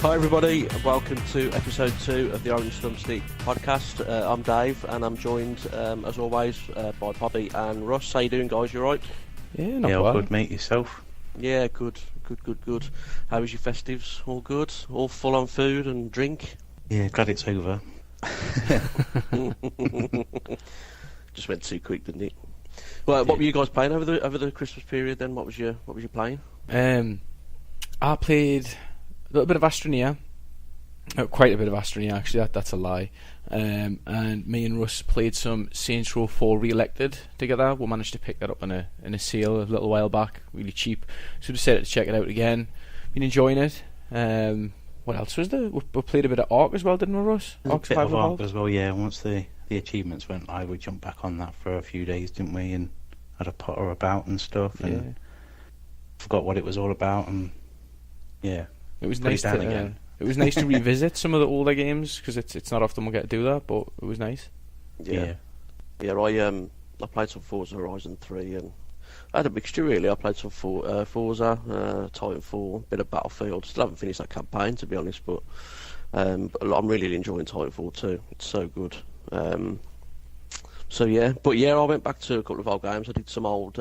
Hi everybody, welcome to episode 2 of the Orange Thumbstick podcast. I'm Dave and I'm joined as always by Bobby and Russ. How you doing, guys? You alright? Yeah, not bad. All good, mate. Yourself? Yeah, good. How was your festives? All good? All full on food and drink? Yeah, glad it's over. Just went too quick, didn't it? Well, what were you guys playing over the Christmas period then? What was you playing? I played a little bit of Astroneer. Quite a bit of Astroneer, actually. That's a lie. And me and Russ played some Saints Row 4 Re-Elected together. We managed to pick that up in a sale a little while back, really cheap. So we decided to check it out again. Been enjoying it. What else was there? We played a bit of Ark as well, didn't we, Russ? A bit of Ark as well, yeah. Once the achievements went live, we jumped back on that for a few days, didn't we? And had a potter about and stuff, and forgot what it was all about, and yeah, it was nice to it was nice to revisit some of the older games because it's not often we get to do that, but it was nice. Yeah. I played some Forza Horizon 3 and I had a mixture really. I played some Forza, Titanfall, a bit of Battlefield. Still haven't finished that campaign to be honest, but I'm really enjoying Titanfall too. It's so good. I went back to a couple of old games. I did some old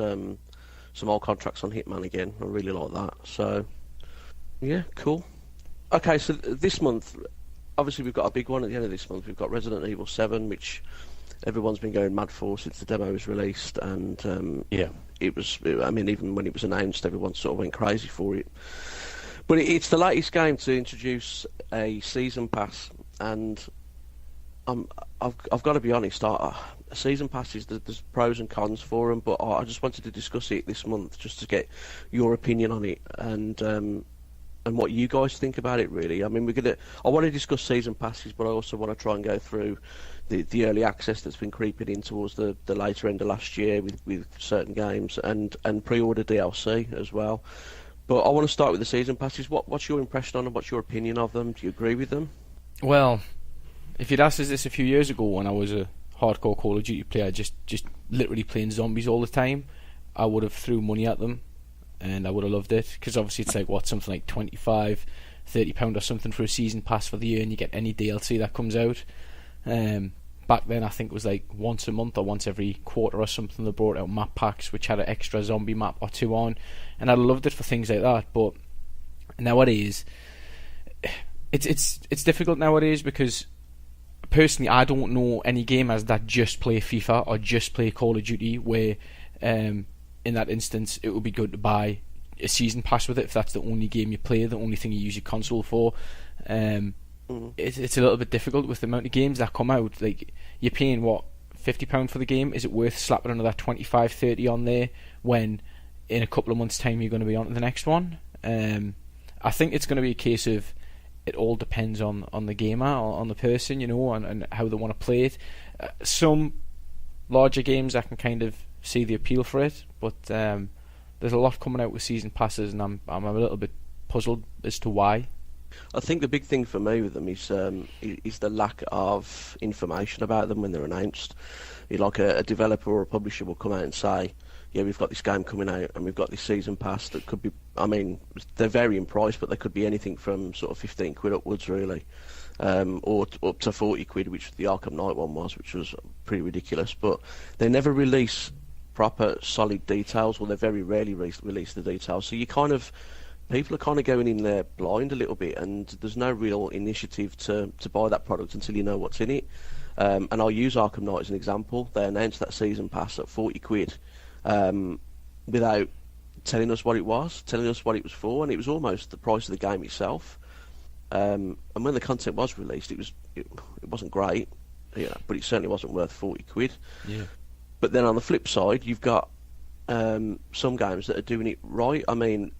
contracts on Hitman again. I really like that. So yeah, cool. Okay, so this month, obviously we've got a big one at the end of this month. We've got Resident Evil 7, which everyone's been going mad for since the demo was released, and it was. I mean, even when it was announced, everyone sort of went crazy for it. But it's the latest game to introduce a season pass, and I've got to be honest. A season pass is there's pros and cons for them, but I just wanted to discuss it this month just to get your opinion on it and what you guys think about it. Really, I mean, I want to discuss season passes, but I also want to try and go through the early access that's been creeping in towards the later end of last year with certain games and pre-order DLC as well. But I want to start with the season passes. What's your impression on them? What's your opinion of them? Do you agree with them? Well, if you'd asked us this a few years ago when I was a hardcore Call of Duty player, just literally playing zombies all the time, I would have threw money at them and I would have loved it, because obviously it's like something like £25-30 or something for a season pass for the year, and you get any DLC that comes out. Back then I think it was like once a month or once every quarter or something they brought out map packs which had an extra zombie map or two on, and I loved it for things like that. But nowadays it's difficult nowadays, because personally I don't know any gamers that just play FIFA or just play Call of Duty where in that instance it would be good to buy a season pass with it if that's the only game you play, the only thing you use your console for. It's a little bit difficult with the amount of games that come out. Like, you're paying what, £50 for the game? Is it worth slapping another 25-30 on there when in a couple of months time you're going to be on to the next one? I think it's going to be a case of it all depends on the gamer, on the person, and how they want to play it. Some larger games I can kind of see the appeal for it, but there's a lot coming out with season passes, and I'm a little bit puzzled as to why. I think the big thing for me with them is the lack of information about them when they're announced. Like a developer or a publisher will come out and say, yeah, we've got this game coming out and we've got this season pass that could be, I mean, they vary in price, but they could be anything from sort of 15 quid upwards really, or up to 40 quid, which the Arkham Knight one was, which was pretty ridiculous. But they never release proper solid details, or they very rarely release the details, so people are kind of going in there blind a little bit, and there's no real initiative to buy that product until you know what's in it. And I'll use Arkham Knight as an example. They announced that season pass at 40 quid without telling us what it was, telling us what it was for, and it was almost the price of the game itself. And when the content was released, it wasn't great, but it certainly wasn't worth 40 quid. Yeah. But then on the flip side, you've got some games that are doing it right. I mean,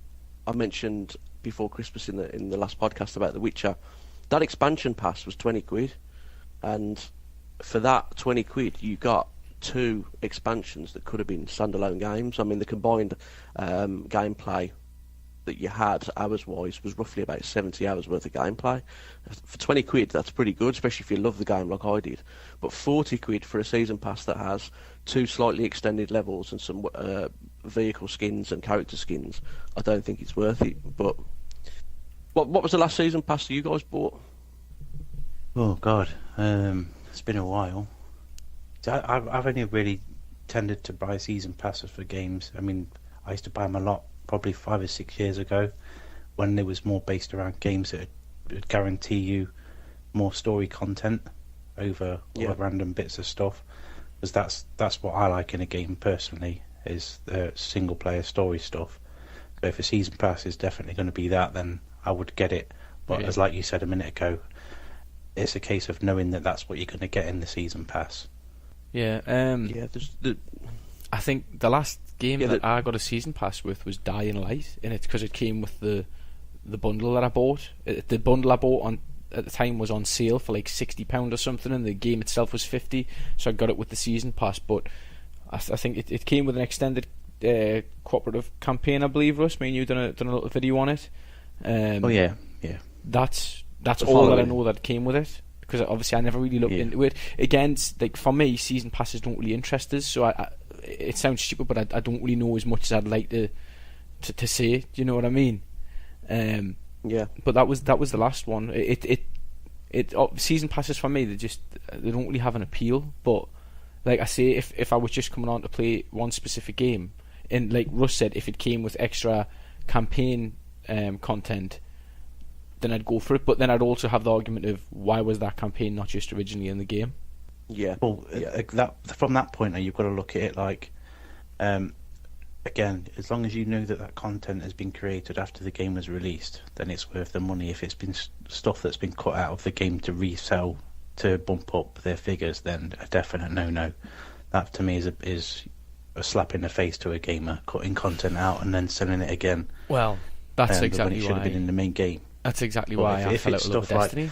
I mentioned before Christmas in the last podcast about The Witcher. That expansion pass was 20 quid, and for that 20 quid you got 2 expansions that could have been standalone games. I mean, the combined gameplay that you had hours-wise was roughly about 70 hours worth of gameplay. For 20 quid, that's pretty good, especially if you love the game like I did. But 40 quid for a season pass that has 2 slightly extended levels and some vehicle skins and character skins, I don't think it's worth it. But What was the last season pass that you guys bought? Oh God, it's been a while. I've only really tended to buy season passes for games. I mean, I used to buy them a lot, probably 5 or 6 years ago, when it was more based around games that would guarantee you more story content over all the random bits of stuff. Because that's what I like in a game personally, is the single player story stuff. So if a season pass is definitely going to be that, then I would get it. But as like you said a minute ago, it's a case of knowing that that's what you're going to get in the season pass. Yeah, I think the last game that I got a season pass with was Dying Light, and it's because it came with the bundle that I bought. The bundle I bought at the time was on sale for like £60 or something, and the game itself was £50, so I got it with the season pass. But I think it came with an extended cooperative campaign, I believe, Russ. Me and you done a little video on it. That's all that I know that came with it, because obviously I never really looked into it. Again, like for me, season passes don't really interest us, so it sounds stupid, but I don't really know as much as I'd like to say. Do you know what I mean? But that was the last one. Season passes for me, they don't really have an appeal. But like I say, if I was just coming on to play one specific game, and like Russ said, if it came with extra campaign content, then I'd go for it. But then I'd also have the argument of, why was that campaign not just originally in the game? Yeah. Well, from that point, you've got to look at it like, again, as long as you know that content has been created after the game was released, then it's worth the money. If it's been stuff that's been cut out of the game to resell to bump up their figures, then a definite no. That to me is a slap in the face to a gamer, cutting content out and then selling it again. Well, that's exactly when it why should have been in the main game. That's exactly why I fell out with Destiny.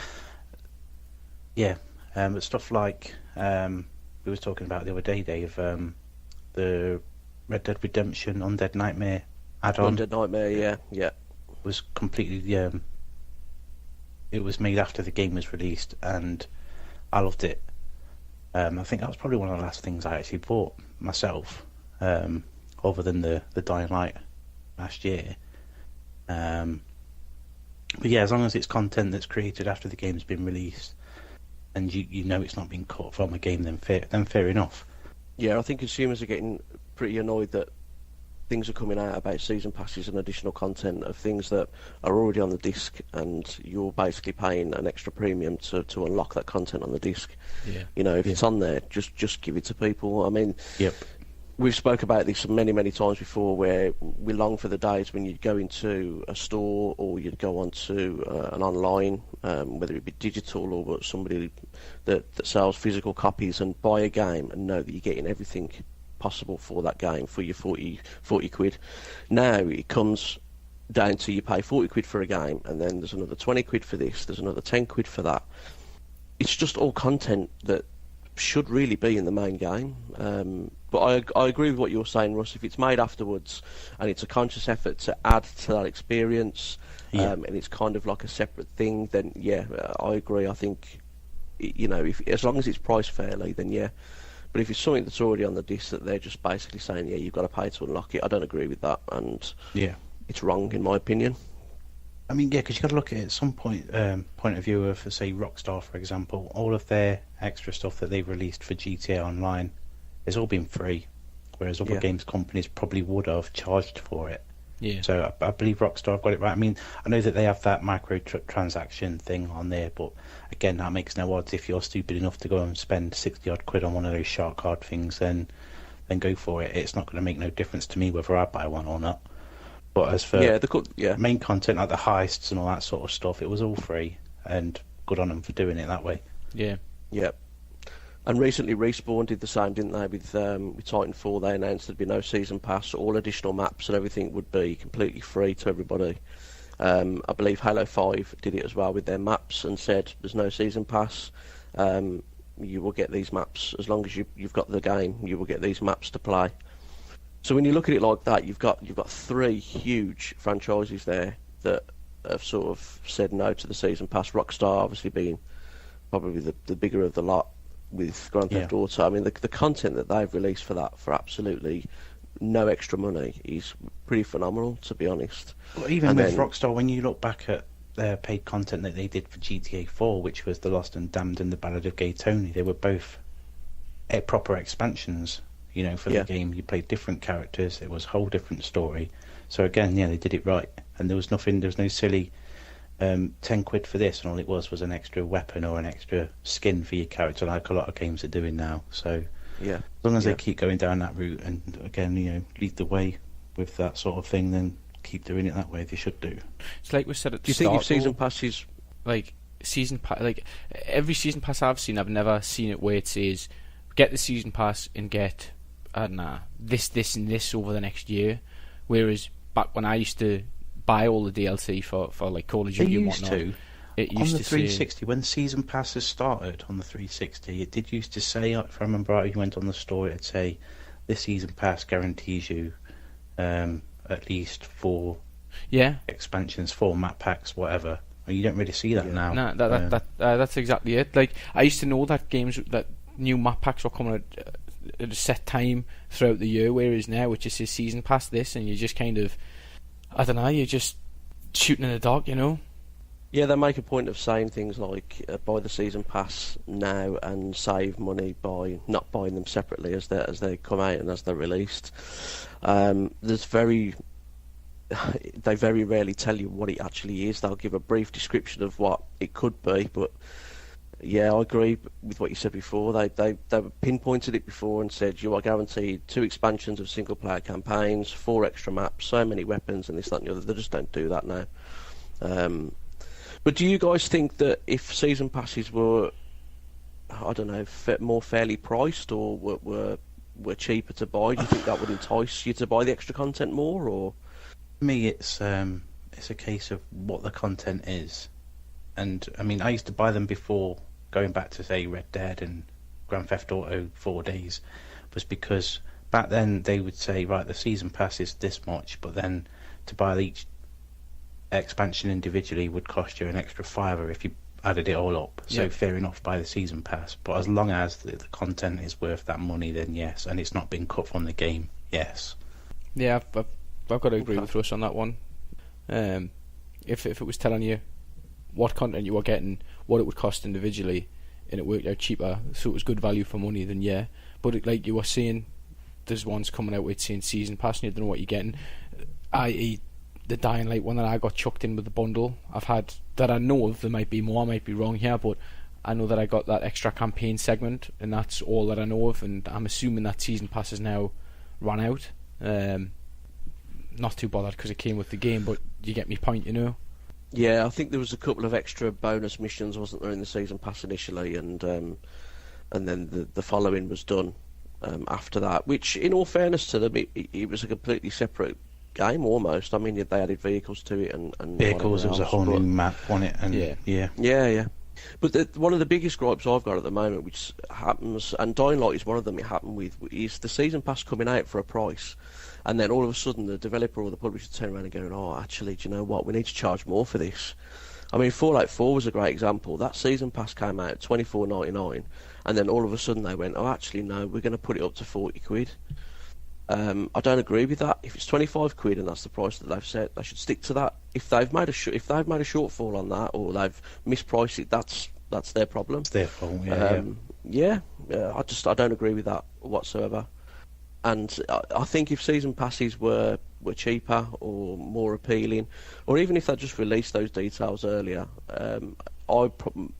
But stuff like we was talking about the other day, Dave, the Red Dead Redemption Undead Nightmare add-on. Undead Nightmare, yeah. Was completely it was made after the game was released, and I loved it. I think that was probably one of the last things I actually bought myself, other than the Dying Light last year. But yeah, as long as it's content that's created after the game's been released, and you know it's not being cut from a game, then fair enough. Yeah, I think consumers are getting pretty annoyed that things are coming out about season passes and additional content of things that are already on the disc, and you're basically paying an extra premium to unlock that content on the disc. Yeah. You know, if it's on there, just give it to people. I mean, Yep. We've spoke about this many times before, where we long for the days when you'd go into a store or you'd go onto an online, whether it be digital or somebody that sells physical copies, and buy a game and know that you're getting everything possible for that game for your 40 quid. Now it comes down to, you pay 40 quid for a game, and then there's another 20 quid for this, there's another 10 quid for that. It's just all content that should really be in the main game. But I agree with what you're saying, Russ. If it's made afterwards and it's a conscious effort to add to that experience, and it's kind of like a separate thing, then I agree. I think, you know, as long as it's priced fairly, then yeah. But if it's something that's already on the disc that they're just basically saying, you've got to pay to unlock it, I don't agree with that, and it's wrong in my opinion. I mean, because you've got to look at it at some point of view of, say, Rockstar, for example. All of their extra stuff that they've released for GTA Online has all been free, whereas other games companies probably would have charged for it. Yeah. So I believe Rockstar have got it right. I mean, I know that they have that micro-transaction thing on there, but again, that makes no odds. If you're stupid enough to go and spend 60 odd quid on one of those shark card things, then go for it. It's not going to make no difference to me whether I buy one or not. But as for main content like the heists and all that sort of stuff, it was all free, and good on them for doing it that way. Yeah. Yep. And recently Respawn did the same, didn't they, with Titanfall? They announced there'd be no season pass, all additional maps and everything would be completely free to everybody. I believe Halo 5 did it as well with their maps and said there's no season pass. You will get these maps as long as you've got the game. You will get these maps to play. So when you look at it like that, you've got 3 huge franchises there that have sort of said no to the season pass. Rockstar obviously being probably the bigger of the lot with Grand Theft Auto. I mean, the content that they've released for that for absolutely no extra money is pretty phenomenal, to be honest. Well, even with Rockstar, when you look back at paid content that they did for GTA 4, which was The Lost and Damned and The Ballad of Gay Tony. They were both proper expansions, for the game. You played different characters. It was a whole different story. So again, they did it right. And there was no silly 10 quid for this, and all it was an extra weapon or an extra skin for your character, like a lot of games are doing now. So yeah, as long as they keep going down that route and, again, lead the way with that sort of thing, then keep doing it that way. They should do. It's like we said at the Do you start. think if season passes, like every season pass I've seen, I've never seen it where it says get the season pass and get this and this over the next year. Whereas back when I used to buy all the DLC for like Call of Duty and whatnot, it used on the to 360 say, when season passes started on the 360, it did used to say, if I remember right, you went on the store, it'd say this season pass guarantees you at least 4 expansions, 4 map packs, whatever. Well, you don't really see that now. No, that's exactly it. Like, I used to know that that new map packs were coming at a set time throughout the year, whereas now it just says season pass this, and you just kind of, I don't know, you're just shooting in the dark, Yeah, they make a point of saying things like buy the season pass now and save money by not buying them separately as they come out and as they're released. They very rarely tell you what it actually is. They'll give a brief description of what it could be, but yeah, I agree with what you said before. They pinpointed it before and said you are guaranteed 2 expansions of single player campaigns, 4 extra maps, so many weapons, and this, that, and the other. They just don't do that now. But do you guys think that if season passes were, I don't know, more fairly priced or were cheaper to buy, do you think that would entice you to buy the extra content more? Or for me, it's a case of what the content is. And I mean, I used to buy them before, going back to say Red Dead and Grand Theft Auto 4 days, was because back then they would say, right, the season pass is this much, but then to buy each expansion individually would cost you an extra £5 if you added it all up. So fair enough, buy the season pass, but as long as the content is worth that money, then yes, and it's not being cut from the game, yes. Yeah, I've got to agree with Russ on that one. If it was telling you what content you were getting, what it would cost individually, and it worked out cheaper, so it was good value for money, then yeah. But like you were saying, there's ones coming out with saying season pass and you don't know what you're getting, i.e. the Dying Light one that I got chucked in with the bundle. I've had that, I know of, there might be more, I might be wrong here, but I know that I got that extra campaign segment, and that's all that I know of, and I'm assuming that season pass has now run out. Not too bothered because it came with the game, but you get me point, Yeah, I think there was a couple of extra bonus missions, wasn't there, in the season pass initially, and then the following was done after that. Which, in all fairness to them, it was a completely separate game almost. I mean, they added vehicles to it and vehicles. It was a whole new map on it, and yeah. But one of the biggest gripes I've got at the moment, which happens, and Dying Light is one of them, it happened with, is the season pass coming out for a price, and then all of a sudden the developer or the publisher turn around and go, oh, actually, do you know what? We need to charge more for this. I mean, Fallout 4 was a great example. That season pass came out $24.99, and then all of a sudden they went, oh, actually, no, we're going to put it up to 40 quid. I don't agree with that. If it's 25 quid and that's the price that they've set, they should stick to that. If they've made a shortfall on that, or they've mispriced it, that's their problem. It's their fault. I don't agree with that whatsoever. And I think if season passes were cheaper or more appealing, or even if they just released those details earlier, I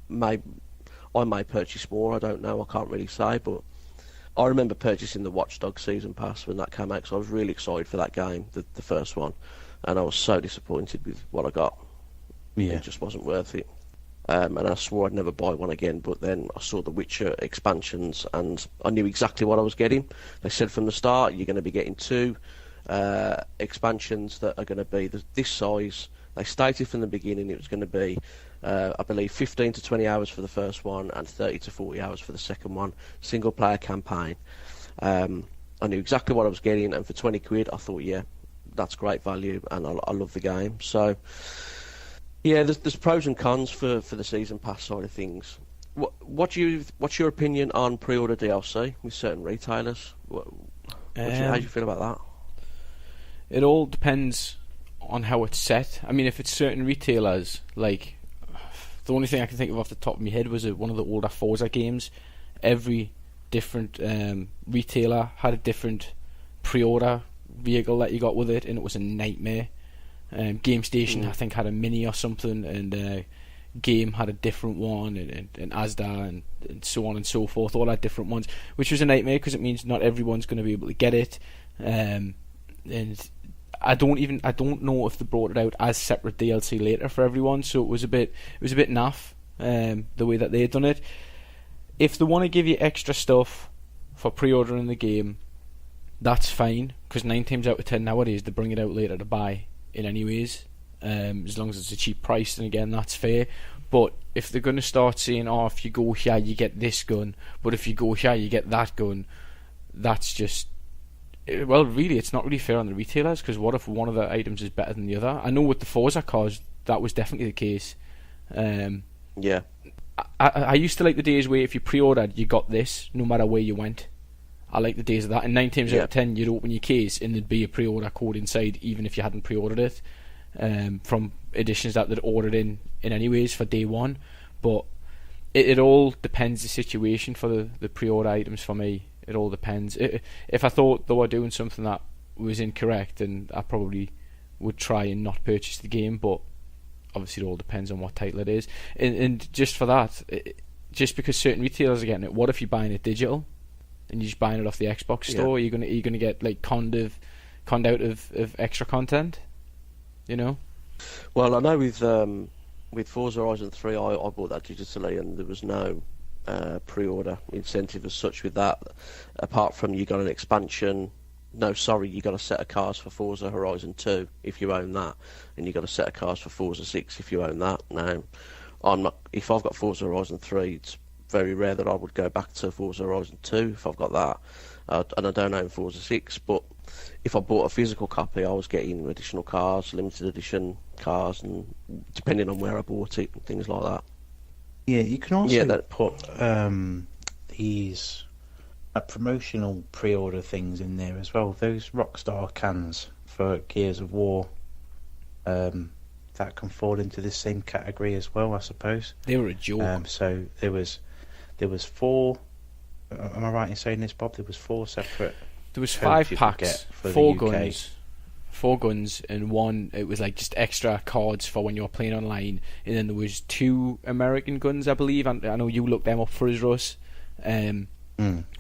may purchase more. I don't know. I can't really say, but I remember purchasing the Watch Dogs season pass when that came out, because I was really excited for that game, the first one, and I was so disappointed with what I got. Yeah. It just wasn't worth it. And I swore I'd never buy one again, but then I saw the Witcher expansions and I knew exactly what I was getting. They said from the start, you're going to be getting 2 expansions that are going to be this size. They stated from the beginning it was going to be, I believe, 15 to 20 hours for the first one and 30 to 40 hours for the second one, single player campaign. I knew exactly what I was getting, and for 20 quid I thought, yeah, that's great value, and I love the game. So yeah, there's pros and cons for the season pass side of things. What's your opinion on pre-order DLC with certain retailers? How do you feel about that? It all depends on how it's set. I mean, if it's certain retailers, like the only thing I can think of off the top of my head was one of the older Forza games. Every different retailer had a different pre-order vehicle that you got with it, and it was a nightmare. Game Station, I think, had a Mini or something, and Game had a different one, and Asda and so on and so forth, all had different ones, which was a nightmare because it means not everyone's going to be able to get it. And I don't know if they brought it out as separate DLC later for everyone, so it was a bit naff the way that they had done it. If they want to give you extra stuff for pre-ordering the game, that's fine, because 9 times out of 10 nowadays they bring it out later to buy in anyways, as long as it's a cheap price, then again that's fair. But if they're going to start saying, oh, if you go here you get this gun, but if you go here you get that gun, that's just, well, really it's not really fair on the retailers, because what if one of the items is better than the other? I know with the Forza cars that was definitely the case. Yeah. I used to like the days where if you pre-ordered you got this no matter where you went. I like the days of that, and 9 times out of 10 you'd open your case and there'd be a pre-order code inside even if you hadn't pre-ordered it, from editions that they'd ordered in anyways for day one. But it all depends the situation for the pre-order items for me. It all depends. If I thought they were doing something that was incorrect, then I probably would try and not purchase the game, but obviously it all depends on what title it is. And just for that, just because certain retailers are getting it, what if you're buying it digital and you're just buying it off the Xbox store? You're gonna get like conned out of extra content, you know? Well, I know with Forza Horizon 3 I bought that digitally, and there was no pre-order incentive as such with that, apart from you got an expansion. No, sorry, you got a set of cars for Forza Horizon 2 if you own that, and you got a set of cars for Forza 6 if you own that. Now, if I've got Forza Horizon 3, it's very rare that I would go back to Forza Horizon 2 if I've got that, and I don't own Forza 6. But if I bought a physical copy, I was getting additional cars, limited edition cars, and depending on where I bought it and things like that. Yeah, you can also put these promotional pre-order things in there as well. Those Rockstar cans for Gears of War, that can fall into this same category as well, I suppose. They were a joke. So there was 4. Am I right in saying this, Bob? There was 4 separate. There was 5 packs, 4 guns, and one it was like just extra cards for when you were playing online, and then there was 2 American guns, I believe. And I know you looked them up for us, Russ.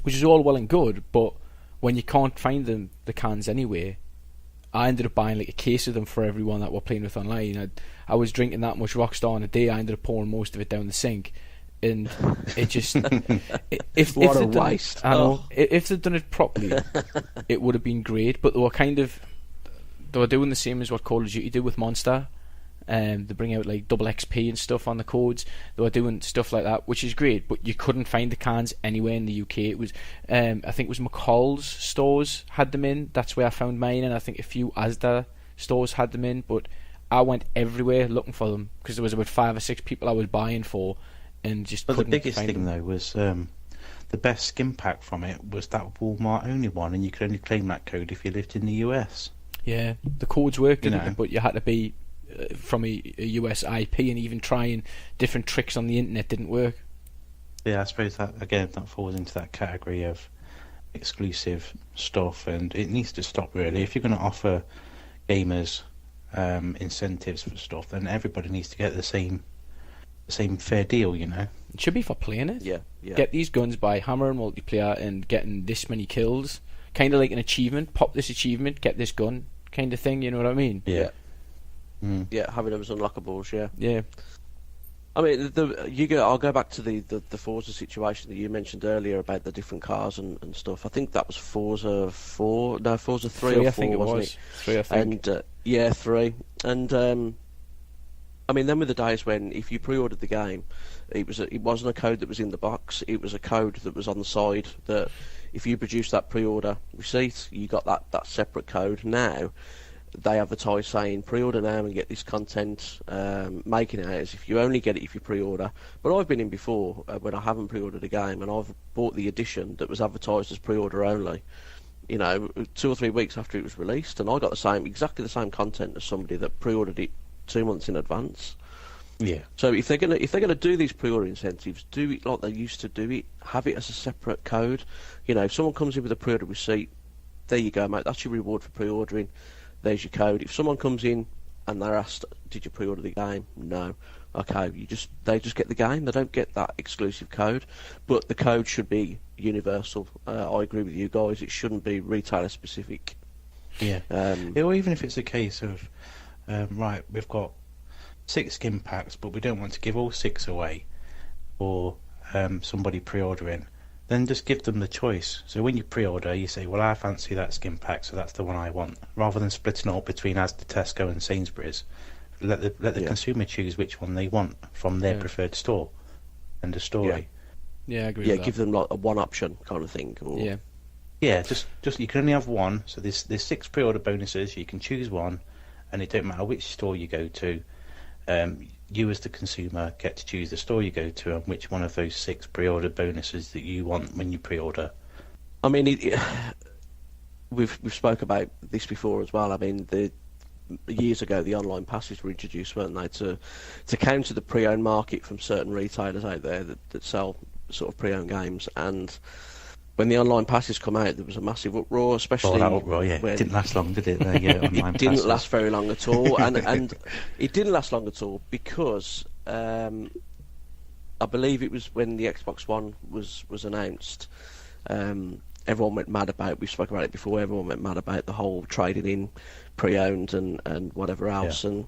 Which is all well and good, but when you can't find the cans anywhere, I ended up buying like a case of them for everyone that we're playing with online. I was drinking that much Rockstar in a day, I ended up pouring most of it down the sink, and it just if a waste. I know, if they'd done it properly, it would have been great. But they were doing the same as what Call of Duty did with Monster. They bring out like double XP and stuff on the codes. They were doing stuff like that, which is great, but you couldn't find the cans anywhere in the UK. It was I think it was McCall's stores had them in. That's where I found mine, and I think a few Asda stores had them in, but I went everywhere looking for them because there was about 5 or 6 people I was buying for, and just couldn't find them. The biggest thing though was the best skin pack from it was that Walmart only one, and you could only claim that code if you lived in the US. Yeah, the codes worked, didn't they? But you had to be from a US IP, and even trying different tricks on the internet didn't work. Yeah, I suppose that falls into that category of exclusive stuff, and it needs to stop really. If you're going to offer gamers incentives for stuff, then everybody needs to get the same fair deal, you know. It should be for playing it. Yeah. Get these guns by hammering multiplayer and getting this many kills, kind of like an achievement. Pop this achievement, get this gun, kind of thing. You know what I mean? Yeah. Yeah, having them as unlockables, yeah. I mean, I'll go back to the Forza situation that you mentioned earlier about the different cars and stuff. I think that was Forza 4, no, Forza 3 or 4, I think wasn't it? 3, I think. And 3. And I mean, then were the days when if you pre-ordered the game, it wasn't a code that was in the box. It was a code that was on the side that if you produced that pre-order receipt, you got that separate code. Now they advertise saying pre-order now and get this content, making it out as if you only get it if you pre-order. But I've been in before when I haven't pre-ordered a game and I've bought the edition that was advertised as pre-order only, 2 or 3 weeks after it was released, and I got exactly the same content as somebody that pre-ordered it 2 months in advance. Yeah. So if they're gonna do these pre-order incentives, do it like they used to do it. Have it as a separate code. If someone comes in with a pre-order receipt, there you go, mate. That's your reward for pre-ordering. There's your code. If someone comes in and they're asked, "Did you pre-order the game?" No. Okay, they just get the game. They don't get that exclusive code, but the code should be universal. I agree with you guys. It shouldn't be retailer specific. Yeah. Or even if it's a case of, right, we've got 6 skin packs, but we don't want to give all 6 away, or somebody pre-ordering, then just give them the choice. So when you pre-order, you say, well, I fancy that skin pack, so that's the one I want, rather than splitting it up between Asda, Tesco and Sainsbury's. Let the consumer choose which one they want from their preferred store. End of story. Yeah, I agree with that. Give them like a one option kind of thing. Or... Yeah, just you can only have one, so there's 6 pre-order bonuses, you can choose one, and it don't matter which store you go to. You as the consumer get to choose the store you go to and which one of those 6 pre-order bonuses that you want when you pre-order. I mean, we've spoke about this before as well. I mean, years ago the online passes were introduced, weren't they, to counter the pre-owned market from certain retailers out there that sell sort of pre-owned games. And when the online passes come out, there was a massive uproar, especially that uproar, yeah. It didn't last long, did it? It didn't last very long at all, and it didn't last long at all because I believe it was when the Xbox One was announced. Everyone went mad about. We spoke about it before. Everyone went mad about the whole trading in pre-owned and whatever else. And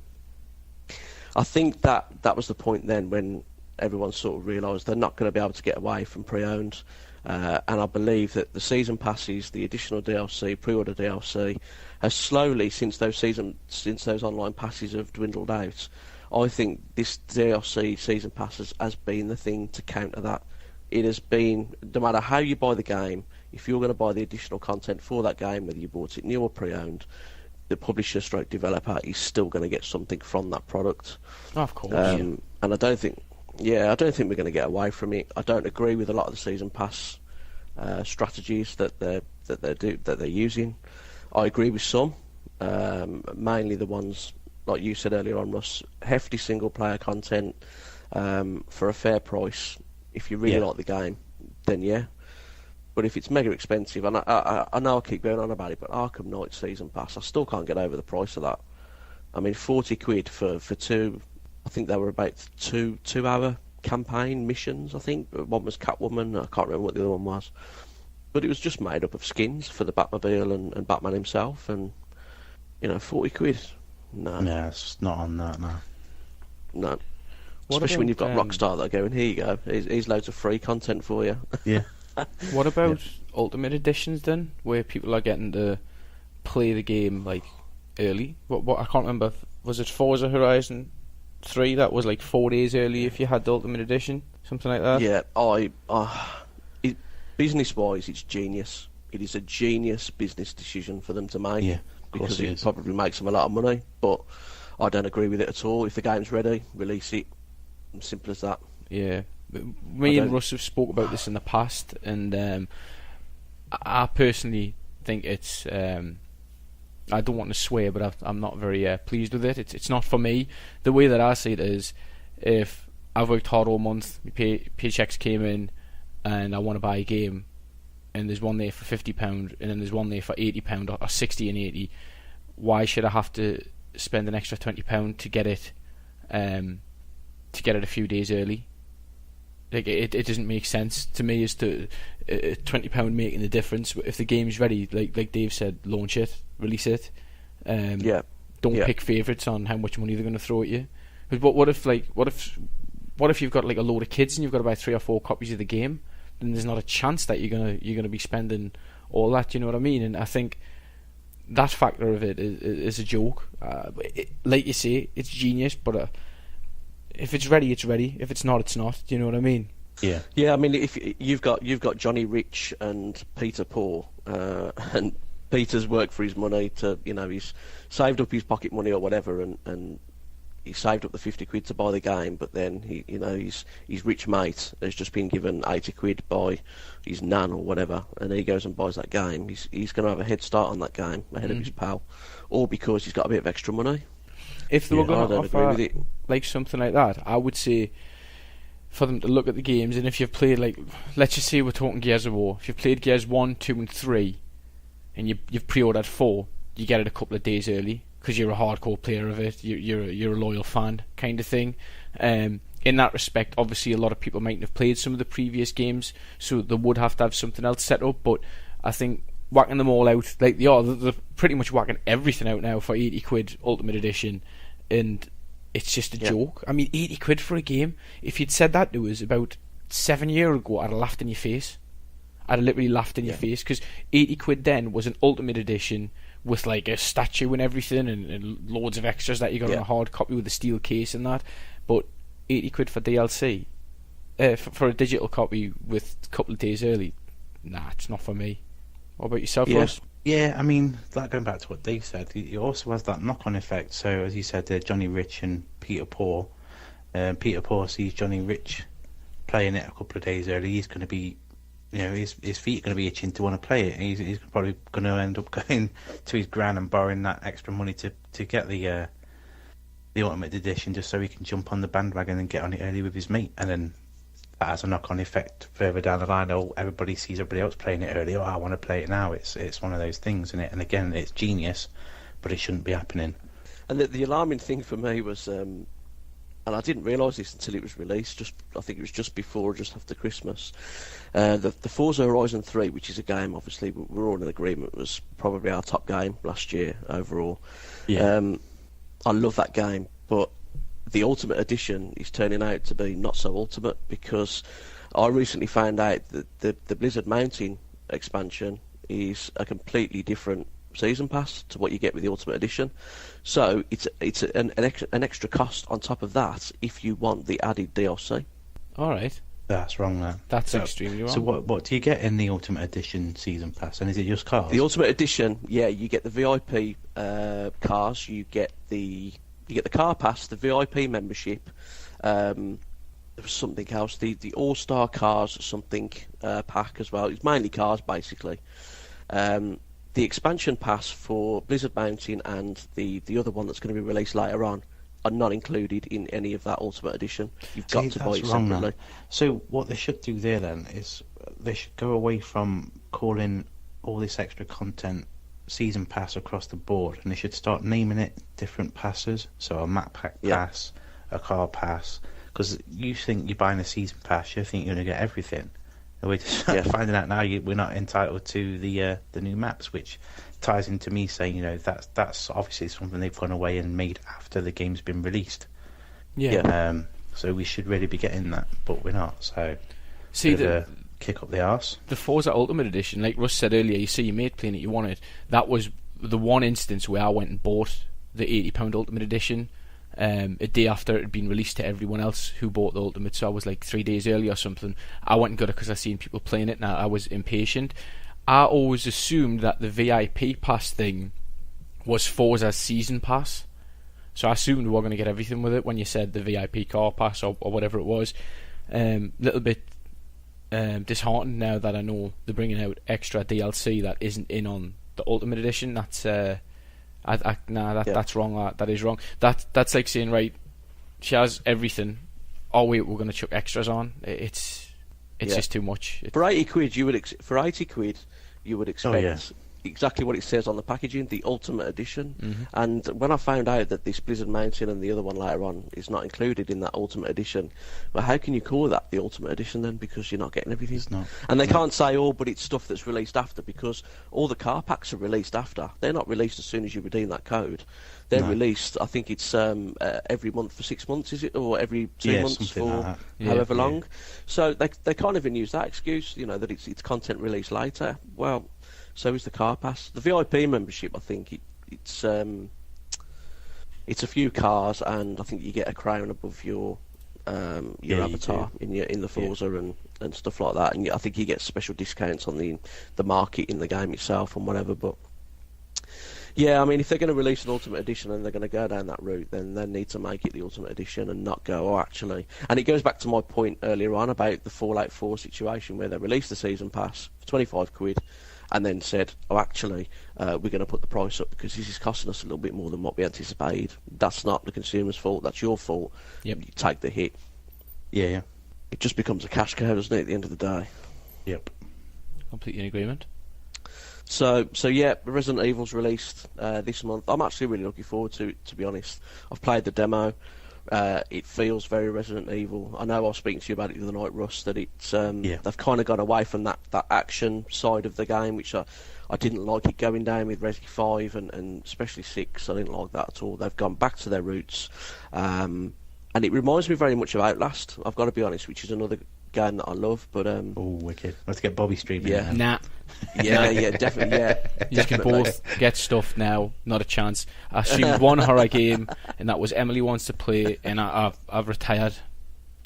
I think that was the point then when everyone sort of realised they're not going to be able to get away from pre-owned. And I believe that the season passes, the additional DLC, pre-order DLC, has slowly, since those online passes have dwindled out, I think this DLC season passes has been the thing to counter that. It has been, no matter how you buy the game, if you're going to buy the additional content for that game, whether you bought it new or pre-owned, the publisher stroke developer is still going to get something from that product. Oh, of course. And I don't think we're going to get away from it. I don't agree with a lot of the season pass strategies that they're using. I agree with some, mainly the ones like you said earlier on, Russ. Hefty single player content for a fair price. If you really like the game, then yeah. But if it's mega expensive, and I know I keep going on about it, but Arkham Knight season pass, I still can't get over the price of that. I mean, 40 quid for 2. I think they were about 2-hour campaign missions. I think one was Catwoman. I can't remember what the other one was, but it was just made up of skins for the Batmobile and Batman himself, and 40 quid. No, it's not on that. No. Especially when you've got Rockstar that are going, here you go, here's loads of free content for you. Yeah. What about Ultimate Editions then, where people are getting to play the game like early? What I can't remember. Was it Forza Horizon 3 that was like 4 days early if you had the Ultimate Edition, something like that? Yeah, business-wise, it's genius. It is a genius business decision for them to make. Yeah, because it probably makes them a lot of money. But I don't agree with it at all. If the game's ready, release it. Simple as that. Yeah. Me and Russ have spoke about this in the past, and I personally think it's. I don't want to swear, but I'm not very pleased with it. It's not for me. The way that I see it is, if I've worked hard all month, my paychecks came in, and I want to buy a game, and there's one there for £50, and then there's one there for £80 or 60 and 80. Why should I have to spend an extra £20 to get it? To get it a few days early? Like it doesn't make sense to me as to £20 making the difference. If the game's ready, like Dave said, launch it, release it. Don't pick favourites on how much money they're going to throw at you. But what if you've got like a load of kids and you've got to buy 3 or 4 copies of the game? Then there's not a chance that you're gonna be spending all that. You know what I mean? And I think that factor of it is a joke. Like you say, it's genius, but. If it's ready, it's ready. If it's not, it's not. Do you know what I mean? Yeah. Yeah. I mean, if you've got Johnny Rich and Peter Paul, and Peter's worked for his money to, he's saved up his pocket money or whatever, and he saved up the 50 quid to buy the game, but then his rich mate has just been given 80 quid by his nan or whatever, and he goes and buys that game. He's going to have a head start on that game ahead of his pal, all because he's got a bit of extra money. If they were going to agree with offer it. like something like that, I would say for them to look at the games, and if you've played, like, let's just say we're talking Gears of War, if you've played Gears 1, 2 and 3 and you've pre-ordered 4, you get it a couple of days early because you're a hardcore player of it, you're a loyal fan kind of thing. In that respect, obviously a lot of people mightn't have played some of the previous games, so they would have to have something else set up, but I think whacking them all out, like they're pretty much whacking everything out now for 80 quid Ultimate Edition, and it's just a joke. I mean, 80 quid for a game. If you'd said that to us about 7 years ago, I'd have laughed in your face. I'd have literally laughed in your face, because 80 quid then was an Ultimate Edition with like a statue and everything, and loads of extras that you got on a hard copy with a steel case and that. But 80 quid for DLC, for a digital copy with a couple of days early, nah, it's not for me. What about yourself, Ross? Yeah, I mean, like going back to what Dave said, it also has that knock-on effect. So, as you said, Johnny Rich and Peter Paul. Peter Paul sees Johnny Rich playing it a couple of days early. He's going to be, his feet are going to be itching to want to play it. He's probably going to end up going to his gran and borrowing that extra money to get the Ultimate Edition, just so he can jump on the bandwagon and get on it early with his mate. And then that has a knock-on effect further down the line. Oh, everybody sees everybody else playing it early. Oh, I want to play it now. It's one of those things, isn't it? And again, it's genius, but it shouldn't be happening. And the alarming thing for me was, and I didn't realise this until it was released. I think it was just before, or just after Christmas. The Forza Horizon 3, which is a game, obviously we're all in agreement, was probably our top game last year overall. Yeah. I love that game, but the Ultimate Edition is turning out to be not so ultimate, because I recently found out that the Blizzard Mountain expansion is a completely different season pass to what you get with the Ultimate Edition. So it's an extra cost on top of that if you want the added DLC. All right. That's wrong, man. That's extremely wrong. So what do you get in the Ultimate Edition season pass? And is it just cars? The Ultimate Edition, yeah, you get the VIP cars, you get the car pass, the VIP membership. There was something else, the All-Star Cars something pack as well. It's mainly cars, basically. The expansion pass for Blizzard Mountain and the other one that's going to be released later on are not included in any of that Ultimate Edition. You've got to buy it separately. So what they should do there then is they should go away from calling all this extra content season pass across the board, and they should start naming it different passes. So a map pack pass, a car pass, because you think you're buying a season pass, you think you're going to get everything, and we're just finding out now we're not entitled to the new maps, which ties into me saying that's obviously something they've gone away and made after the game's been released. So we should really be getting that, but we're not. So see kick up the arse. The Forza Ultimate Edition, like Russ said earlier, you see your mate playing it, you want it. That was the one instance where I went and bought the £80 Ultimate Edition a day after it had been released to everyone else who bought the Ultimate. So I was like 3 days early or something. I went and got it because I seen people playing it, and I was impatient. I always assumed that the VIP pass thing was Forza's season pass, so I assumed we were going to get everything with it when you said the VIP car pass or whatever it was. Little bit disheartened now that I know they're bringing out extra DLC that isn't in on the Ultimate Edition. That's that's wrong. That is wrong. That's like saying, right, she has everything. Oh wait, we're going to chuck extras on. It's just too much. For 80 quid, you would expect exactly what it says on the packaging, the Ultimate Edition. Mm-hmm. And when I found out that this Blizzard Mountain and the other one later on is not included in that Ultimate Edition, well, how can you call that the Ultimate Edition then? Because you're not getting everything. It's not. And they can't say, but it's stuff that's released after, because all the car packs are released after. They're not released as soon as you redeem that code. They're released, I think it's every month for 6 months, is it? Or every 2 months for however long. So they can't even use that excuse, that it's content released later. Well, so is the car pass. The VIP membership, I think it's a few cars, and I think you get a crown above your avatar in the Forza and stuff like that. And I think you get special discounts on the market in the game itself and whatever. But Yeah, I mean, if they're going to release an Ultimate Edition and they're going to go down that route, then they need to make it the Ultimate Edition and not go, oh, actually. And it goes back to my point earlier on about the Fallout 4 situation where they released the Season Pass for 25 quid and then said, oh, actually, we're going to put the price up because this is costing us a little bit more than what we anticipated. That's not the consumer's fault, that's your fault. Yep. You take the hit. Yeah. It just becomes a cash cow, doesn't it, at the end of the day? Yep. Completely in agreement. So yeah, Resident Evil's released this month. I'm actually really looking forward to it, to be honest. I've played the demo. It feels very Resident Evil. I know I was speaking to you about it the other night, Russ, that it's they've kind of gone away from that action side of the game, which I didn't like it going down with Resi 5 and especially 6. I didn't like that at all. They've gone back to their roots. And it reminds me very much of Outlast, I've got to be honest, which is another game that I love. But oh, wicked. Let's get Bobby streaming. Yeah. Nah. Yeah, definitely, yeah. You can both get stuff now, not a chance. I streamed one horror game, and that was Emily Wants to Play, and I've retired.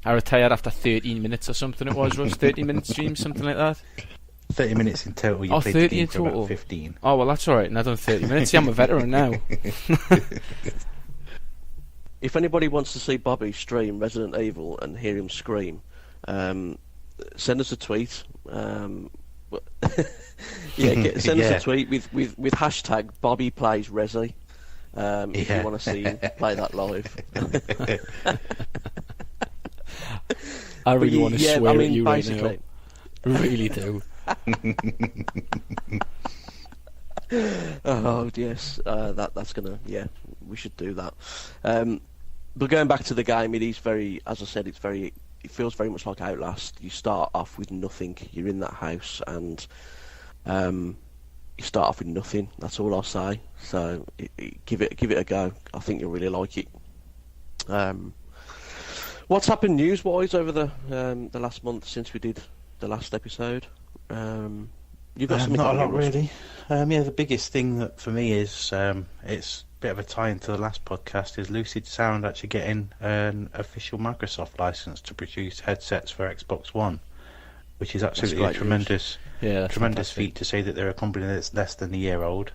I retired after 13 minutes or something it was, Russ. 13-minute stream, something like that. 30 minutes in total. You played 30 the game in for about total. 15. Oh, well, that's alright, and I've done 30 minutes. See, I'm a veteran now. If anybody wants to see Bobby stream Resident Evil and hear him scream, send us a tweet. Send us a tweet with hashtag Bobby plays Resi. If you want to see him play that live. I really want to swear at you right now. basically. I really do. Oh yes, that's gonna we should do that. But going back to the game, it is very, as I said, it feels very much like Outlast. You start off with nothing. You're in that house, and you start off with nothing. That's all I'll say. So give it a go. I think you'll really like it. What's happened news-wise over the last month since we did the last episode? You've got something not a lot, Russ? really. The biggest thing that for me is it's a bit of a tie into the last podcast is Lucid Sound actually getting an official Microsoft license to produce headsets for Xbox One, which is absolutely a tremendous feat to say that they're a company that's less than a year old.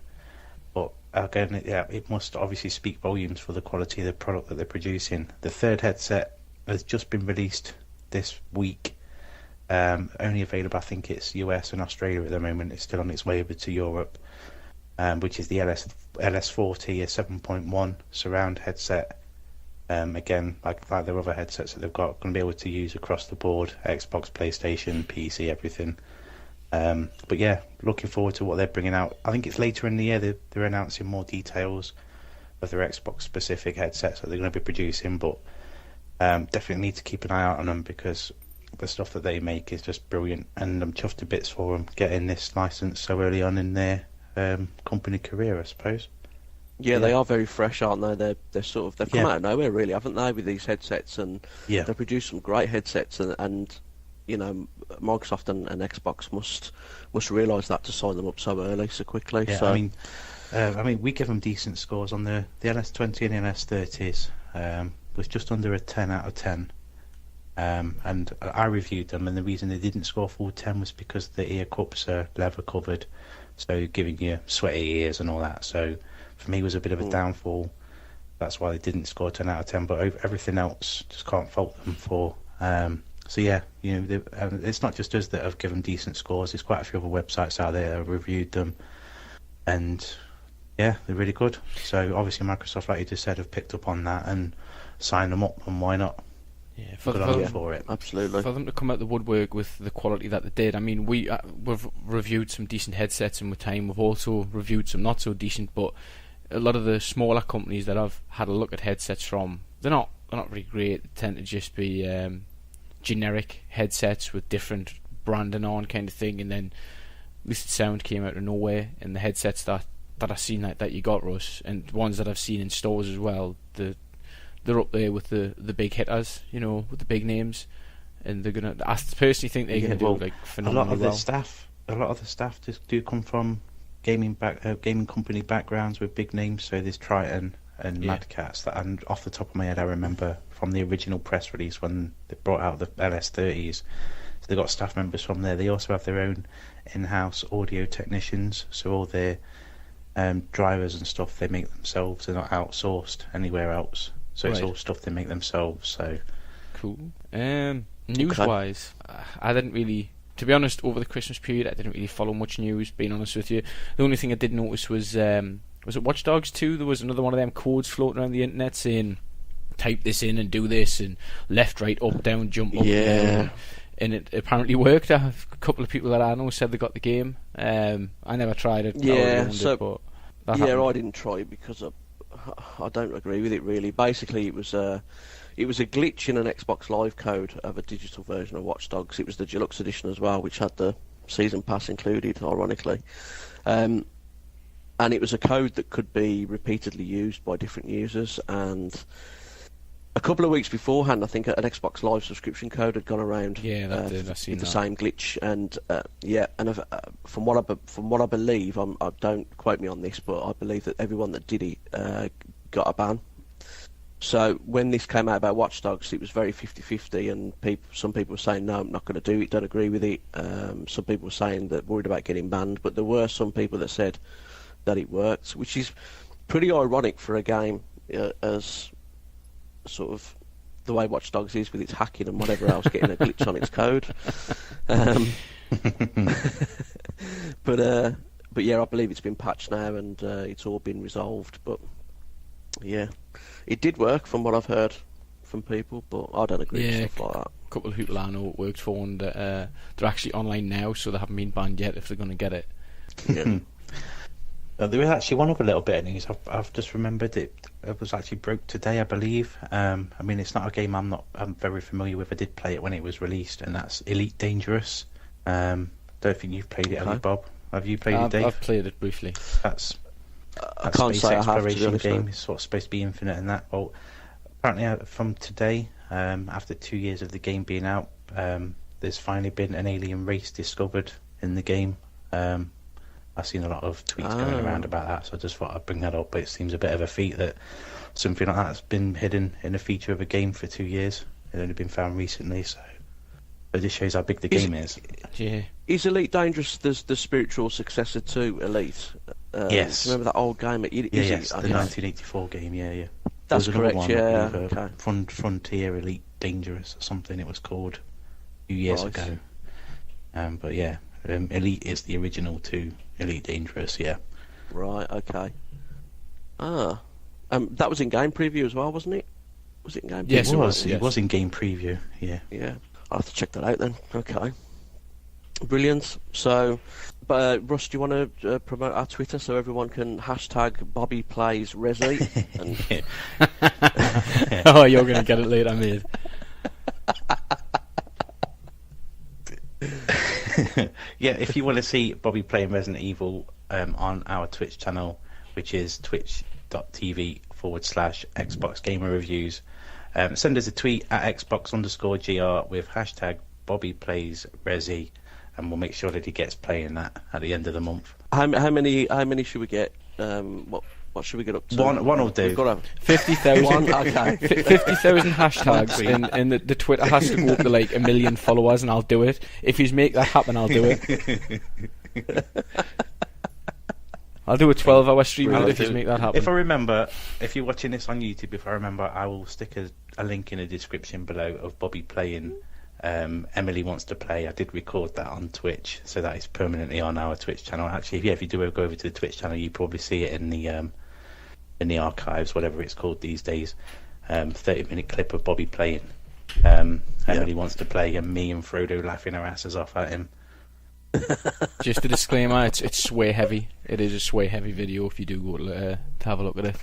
But again, it must obviously speak volumes for the quality of the product that they're producing. The third headset has just been released this week. Only available, I think it's US and Australia at the moment. It's still on its way over to Europe, which is the LS40, a 7.1 surround headset. Again, like their other headsets that they've got, going to be able to use across the board, Xbox, PlayStation, PC, everything. But yeah, looking forward to what they're bringing out. I think it's later in the year they're announcing more details of their Xbox specific headsets that they're going to be producing, but definitely need to keep an eye out on them because the stuff that they make is just brilliant, and I'm chuffed to bits for them getting this license so early on in their company career, I suppose. Yeah, they are very fresh, aren't they? They've come out of nowhere, really, haven't they, with these headsets, and they produce some great headsets, and you know, Microsoft and Xbox must realise that to sign them up so early, so quickly. Yeah, so. I mean, we give them decent scores on the LS20 and the LS30s. Was just under a 10 out of 10. And I reviewed them, and the reason they didn't score full 10 was because the ear cups are leather covered, so giving you sweaty ears and all that. So for me, it was a bit of a downfall. That's why they didn't score 10 out of 10. But everything else, just can't fault them for. So yeah, you know, it's not just us that have given decent scores. There's quite a few other websites out there that have reviewed them, and yeah, they're really good. So obviously, Microsoft, like you just said, have picked up on that and signed them up. And why not? Yeah, for it. Absolutely. For them to come out the woodwork with the quality that they did. I mean, we've reviewed some decent headsets in with time. We've also reviewed some not so decent, but a lot of the smaller companies that I've had a look at headsets from, they're not really great. They tend to just be generic headsets with different branding on, kind of thing. And then Lucid Sound came out of nowhere, and the headsets that I've seen that you got, Russ, and ones that I've seen in stores as well, they're up there with the big hitters, you know, with the big names, and they're gonna. I personally think they're gonna do like phenomenally well. A lot of the staff just do come from gaming company backgrounds with big names. So there's Triton and Mad Cats. And off the top of my head, I remember from the original press release when they brought out the LS30s. So they got staff members from there. They also have their own in-house audio technicians. So all their drivers and stuff they make themselves. They're not outsourced anywhere else, so it's Right. all stuff they make themselves. So Cool. News-wise, I didn't really, to be honest, over the Christmas period, I didn't really follow much news. Being honest with you, the only thing I did notice was it Watch Dogs 2? There was another one of them codes floating around the internet saying, type this in and do this, and left, right, up, down, jump up, down. And it apparently worked. A couple of people that I know said they got the game. I never tried it. Yeah, but so that yeah, happened. I didn't try it because I don't agree with it really. Basically, it was a glitch in an Xbox Live code of a digital version of Watch Dogs. It was the deluxe edition as well, which had the season pass included, ironically. And it was a code that could be repeatedly used by different users. And a couple of weeks beforehand, I think an Xbox Live subscription code had gone around. Yeah, that did. I seen with the that. same glitch, and from what I believe, I don't quote me on this, but I believe that everyone that did it got a ban. So when this came out about Watch Dogs, it was very 50-50, and some people were saying, no, I'm not going to do it, don't agree with it. Some people were saying that worried about getting banned, but there were some people that said that it worked, which is pretty ironic for a game as sort of the way Watch Dogs is with its hacking and whatever else, getting a glitch on its code. But yeah, I believe it's been patched now and it's all been resolved. But yeah, it did work from what I've heard from people, but I don't agree with stuff like that. A couple of people I know it worked for, and they're actually online now, so they haven't been banned yet if they're going to get it. Yeah. there was actually one other little bit of news. I've just remembered it. It was actually broke today, I believe. I mean, it's not a game I'm very familiar with. I did play it when it was released, and that's Elite Dangerous. Don't think you've played it, have you, Bob? Have you played it, Dave? I've played it briefly. That's I can't space say I have, to be exploration honest. game. It's sort of supposed to be infinite and that. Well, apparently from today, after 2 years of the game being out, there's finally been an alien race discovered in the game. I've seen a lot of tweets going around about that, so I just thought I'd bring that up. But it seems a bit of a feat that something like that's been hidden in a feature of a game for 2 years. It's only been found recently, so it just shows how big the game is. Yeah. Is Elite Dangerous the spiritual successor to Elite? Yes. Remember that old game? Yes, the Okay. 1984 game, yeah. That's There was another correct, one, yeah. I believe, Okay. Frontier Elite Dangerous or something it was called a few years Right. ago. But yeah, Elite is the original to Elite Dangerous, yeah. Right, okay. That was in game preview as well, wasn't it? Was it in game preview? Yes, It it was. was, yes. It was in game preview, yeah. Yeah, I'll have to check that out then. Okay. Brilliant. So, Russ, do you want to promote our Twitter so everyone can hashtag Bobby Plays Resi? And Oh, you're going to get it later, mate. Yeah, if you want to see Bobby playing Resident Evil on our Twitch channel, which is twitch.tv/Xbox Gamer Reviews, send us a tweet at Xbox_GR with hashtag Bobby Plays Resi, and we'll make sure that he gets playing that at the end of the month. how many should we get? What should we get up to? One will do. We've got 50,000. okay. 50,000 hashtags, and the Twitter has to go up to like 1 million followers, and I'll do it. If you make that happen, I'll do it. I'll do a 12-hour stream I'll if you make that happen. If I remember, if you're watching this on YouTube, if I remember, I will stick a link in the description below of Bobby playing Emily Wants to Play. I did record that on Twitch, so that is permanently on our Twitch channel. Actually, if you do go over to the Twitch channel, you probably see it in the archives, whatever it's called these days. 30-minute clip of Bobby playing Emily Wants to Play, and me and Frodo laughing our asses off at him. Just a disclaimer, it's swear heavy. It is a swear heavy video if you do go to have a look at it.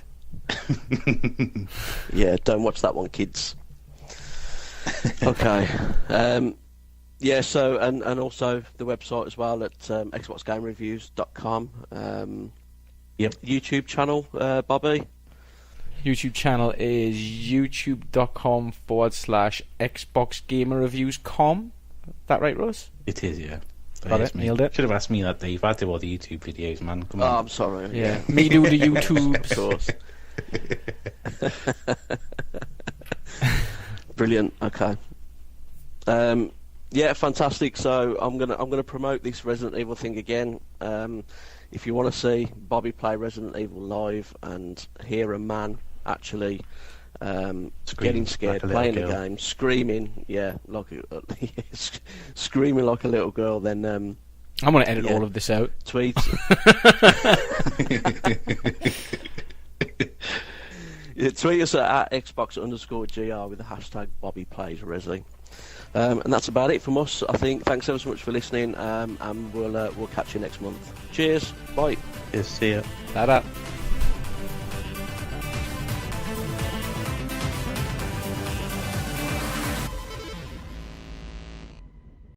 Yeah, don't watch that one, kids. Okay. Yeah, so and also the website as well at xboxgamereviews.com. Yep. YouTube channel, Bobby. YouTube channel is youtube.com/XboxGamerReviews.com. That right, Russ? It is, yeah. Got Yes, it, mate. nailed it. Should have asked me that, Dave. I do all the YouTube videos, man. Come Oh, on. I'm sorry. Yeah. Me do the Of YouTube. course. Brilliant. Okay. Yeah, fantastic. So I'm gonna promote this Resident Evil thing again. If you want to see Bobby play Resident Evil live and hear a man actually getting scared, like playing the girl. game, screaming, screaming like a little girl, then I'm going to edit all of this out. tweet. Yeah, tweet us at Xbox_GR with the hashtag Bobby Plays Resley. And that's about it from us, I think. Thanks ever so much for listening, and we'll catch you next month. Cheers, bye. Yes, see ya. Ta-da.